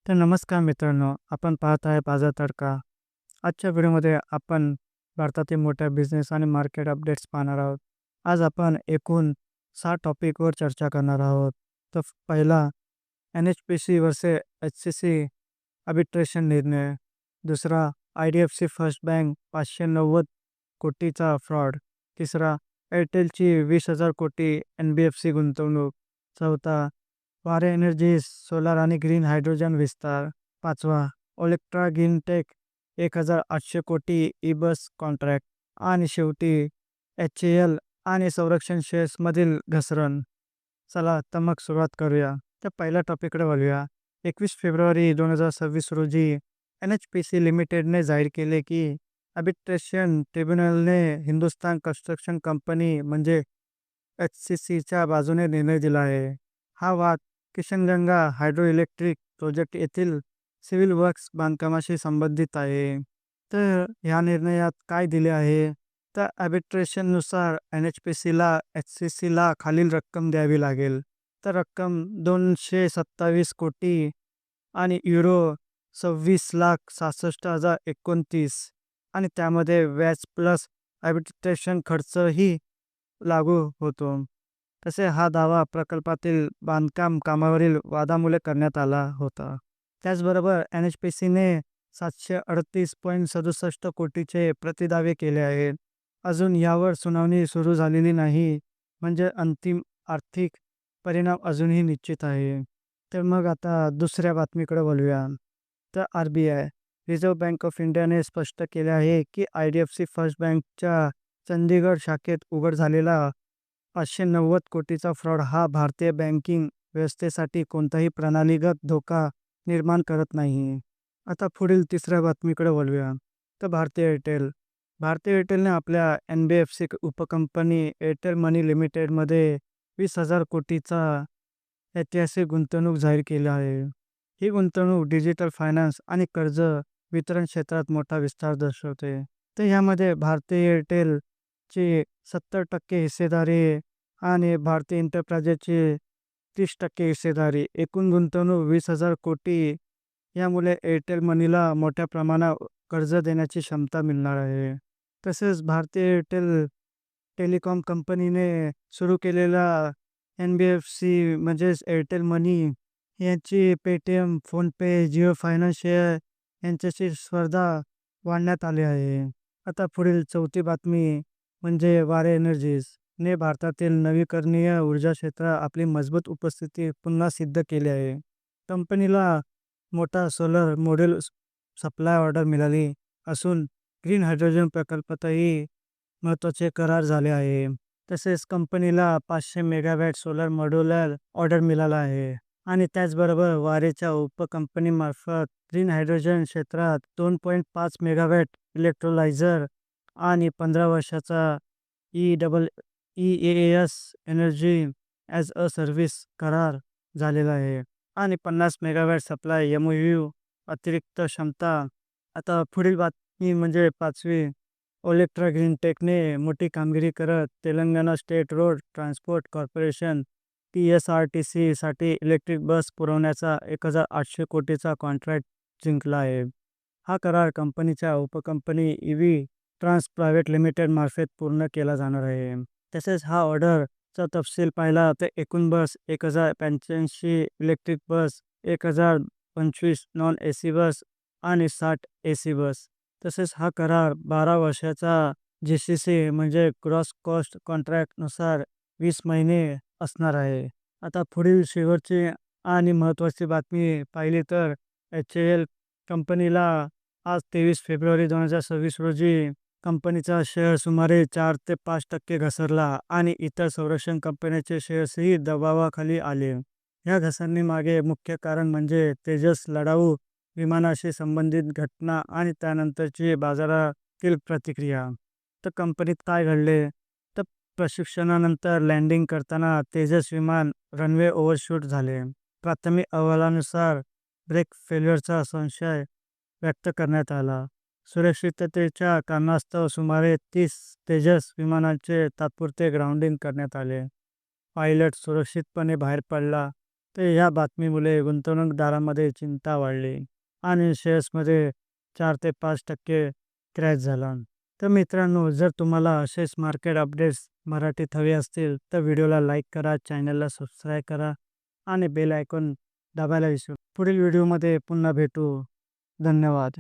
तर नमस्कार मित्रांनो, आपण पाहत आहे बाजार तडका. आजच्या व्हिडिओमध्ये आपण भारतातील मोठ्या बिझनेस आणि मार्केट अपडेट्स पाहणार आहोत. आज आपण एकूण 6 टॉपिकवर चर्चा करणार आहोत. तर पहिला NHPC वर्सेस HCC आर्बिट्रेशन निर्णय. दुसरा IDFC फर्स्ट बँक 590 कोटीचा फ्रॉड. तिसरा एअरटेलची 20,000 कोटी NBFC गुंतवणूक. चौथा वारे एनर्जीज सोलार आणि ग्रीन हायड्रोजन विस्तार. पाचवा ओलेक्ट्रा ग्रीनटेक 1,800 कोटी ई बस कॉन्ट्रॅक्ट. आणि शेवटी HAL आणि संरक्षण शेअर्समधील घसरण. चला तर मग सुरुवात करूया. तर पहिल्या टॉपिककडे वळूया. 21 फेब्रुवारी 2026 रोजी NHPC लिमिटेडने जाहीर केले की आर्बिट्रेशन ट्रिब्युनलने हिंदुस्तान कन्स्ट्रक्शन कंपनी म्हणजे HCCच्या बाजूने निर्णय दिला आहे. हा वाद किशनगंगा हायड्रो इलेक्ट्रिक प्रोजेक्ट येथील सिव्हिल वर्क्स बांधकामाशी संबंधित आहे. तर ह्या निर्णयात काय दिले आहे? तर आर्बिट्रेशननुसार NHPCला HCCला खालील रक्कम द्यावी लागेल. तर रक्कम 227 कोटी आणि युरो 26,66,029 आणि त्यामध्ये व्याज प्लस आर्बिट्रेशन खर्चही लागू होतो. तसे हा दावा प्रकल्पातील बांधकाम कामावरील वादामुळे करण्यात आला होता. त्याचबरोबर NHPCने 738.67 कोटीचे प्रतिदावे केले आहेत. अजून यावर सुनावणी सुरू झालेली नाही, म्हणजे अंतिम आर्थिक परिणाम अजूनही निश्चित आहे. तर मग आता दुसऱ्या बातमीकडे वळूया. तर RBI रिझर्व्ह बँक ऑफ इंडियाने स्पष्ट केले आहे की IDFC फर्स्ट बँकच्या चंदीगड शाखेत उघड झालेला 590 कोटीचा फ्रॉड हा भारतीय बँकिंग व्यवस्थेसाठी कोणताही प्रणालीगत धोका निर्माण करत नाही. आता पुढील तिसऱ्या बातमीकडे वळूया. तर भारतीय एअरटेलने आपल्या NBFC उपकंपनी एअरटेल मनी लिमिटेडमध्ये 20,000 कोटीचा ऐतिहासिक गुंतवणूक जाहीर केली आहे. ही गुंतवणूक डिजिटल फायनान्स आणि कर्ज वितरण क्षेत्रात मोठा विस्तार दर्शवते. तर यामध्ये भारतीय एअरटेलची 70% हिस्सेदारी आणि भारतीय एंटरप्राइजेसची 30% हिस्सेदारी, एकूण गुंतवणूक 20,000 कोटी. यामुळे एअरटेल मनीला मोठ्या प्रमाणात कर्ज देण्याची क्षमता मिळणार आहे. तसेच भारतीय एअरटेल टेलिकॉम कंपनीने सुरू केलेला NBFC म्हणजेच एअरटेल मनी यांची पेटीएम, फोनपे, जिओ फायनान्शियल यांच्याशी स्पर्धा वाढण्यात आली आहे. आता पुढील चौथी बातमी म्हणजे वारे एनर्जीज ने भारतातील नवीकरणीय ऊर्जा क्षेत्रात आपली मजबूत उपस्थिती पुन्हा सिद्ध केली आहे. कंपनीला मोठा सोलर मॉड्यूल सप्लाय ऑर्डर मिळाली असून ग्रीन हायड्रोजन प्रकल्पातही महत्त्वाचे करार झाले आहे. तसेच कंपनीला 500 मेगावॅट सोलर मॉड्यूलर ऑर्डर मिळाला आहे. आणि त्याचबरोबर वारेच्या उपकंपनीमार्फत ग्रीन हायड्रोजन क्षेत्रात 2.5 मेगावॅट इलेक्ट्रोलायझर आणि 15 वर्षाचा EAAS energy as a service करार झालेला आहे. आणि 50 मेगावॅट सप्लाय MOU अतिरिक्त क्षमता. आता पुढील बातमी म्हणजे पाचवी. ओलेक्ट्रा ग्रीनटेकने मोठी कामगिरी करत Telangana state road transport corporation TSRTC साठी इलेक्ट्रिक बस पुरवण्याचा 1,800 कोटीचा कॉन्ट्रॅक्ट जिंकला आहे. हा करार कंपनीच्या उपकंपनी EV ट्रान्स प्रायव्हेट लिमिटेड मार्फत पूर्ण केला जाणार आहे. तसेच हा ऑर्डरचा तपशील पाहिला तर एकूण बस 1,085 इलेक्ट्रिक बस, 1,025 नॉन AC बस आणि 60 AC बस. तसेच हा करार 12 वर्षाचा GCC म्हणजे ग्रॉस कॉस्ट कॉन्ट्रॅक्टनुसार 20 महिने असणार आहे. आता पुढील शेवटची आणि महत्त्वाची बातमी पाहिली तर HAL कंपनीला आज 23 फेब्रुवारी 2026 रोजी कंपनीचा शेअर सुमारे 4 ते 5% घसरला आणि इतर संरक्षण कंपन्यांचे शेअर्सही दबावाखाली आले. या घसरणीमागे मुख्य कारण म्हणजे तेजस लढाऊ विमानाशी संबंधित घटना आणि त्यानंतरची बाजारातील प्रतिक्रिया. तर कंपनीत काय घडले? तर प्रशिक्षणानंतर लँडिंग करताना तेजस विमान रनवे ओव्हरशूट झाले. प्राथमिक अहवालानुसार ब्रेक फेल्युअरचा संशय व्यक्त करण्यात आला. सुरक्षिततेच्या कारणास्तव सुमारे 30 तेजस विमानांचे तात्पुरते ग्राउंडिंग करण्यात आले. पायलट सुरक्षितपणे बाहेर पडला, तर ह्या बातमीमुळे गुंतवणूकदारांमध्ये चिंता वाढली आणि शेअर्समध्ये 4 ते 5% क्रॅश झाला. तर मित्रांनो, जर तुम्हाला असेच मार्केट अपडेट्स मराठीत हवे असतील तर व्हिडिओला लाईक करा, चॅनलला सबस्क्राईब करा आणि बेल आयकॉन दाबायला विसरू. पुढील व्हिडिओमध्ये पुन्हा भेटू. धन्यवाद.